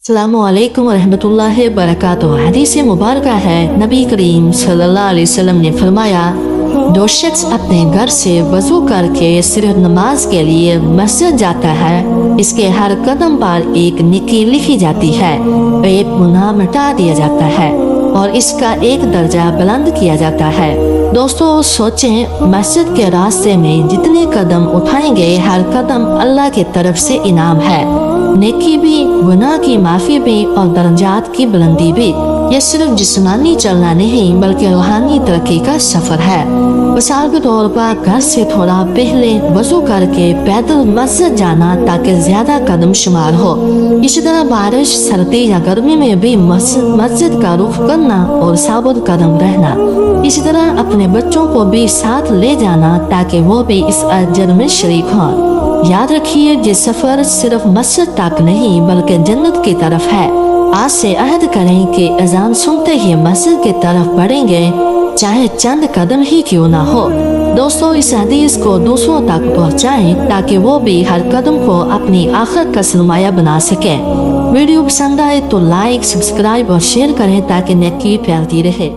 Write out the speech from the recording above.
अस्सलामुअलैकुम वरहमतुल्लाहि वबरकातुहू। हदीस मुबारक है, नबी करीम सल्लल्लाहु अलैहि वसल्लम ने फरमाया, जो शख्स अपने घर से वजू करके सिर्फ नमाज के लिए मस्जिद जाता है, इसके हर कदम पर एक नेकी लिखी जाती है, एक गुनाह मिटा दिया जाता है और इसका एक दर्जा बुलंद किया जाता है। दोस्तों सोचें, मस्जिद के रास्ते में जितने कदम उठाएंगे, हर कदम अल्लाह की तरफ से इनाम है, नेकी भी, गुनाह की माफी भी और दर्जात की बुलंदी भी। ये सिर्फ जिस्मानी चलना नहीं बल्कि रूहानी तरक्की का सफर है। मिसाल के तौर पर घर से थोड़ा पहले वजू करके पैदल मस्जिद जाना ताकि ज्यादा कदम शुमार हो। इसी तरह बारिश, सर्दी या गर्मी में भी मस्जिद का रुख करना और साबुत कदम रहना। इसी तरह अपने बच्चों को भी साथ ले जाना ताकि वो भी इस अजर में शरीक हों। याद रखिए, ये सफर सिर्फ मस्जिद तक नहीं बल्कि जन्नत की तरफ है। आज से अहद करें कि अजान सुनते ही मस्जिद की तरफ बढ़ेंगे, चाहे चंद कदम ही क्यों ना हो। दोस्तों इस हदीस को दूसरों तक पहुंचाएं ताकि वो भी हर कदम को अपनी आखिरत का सरमाया बना सकें। वीडियो पसंद आए तो लाइक, सब्सक्राइब और शेयर करें ताकि नेकी फैलती रहे।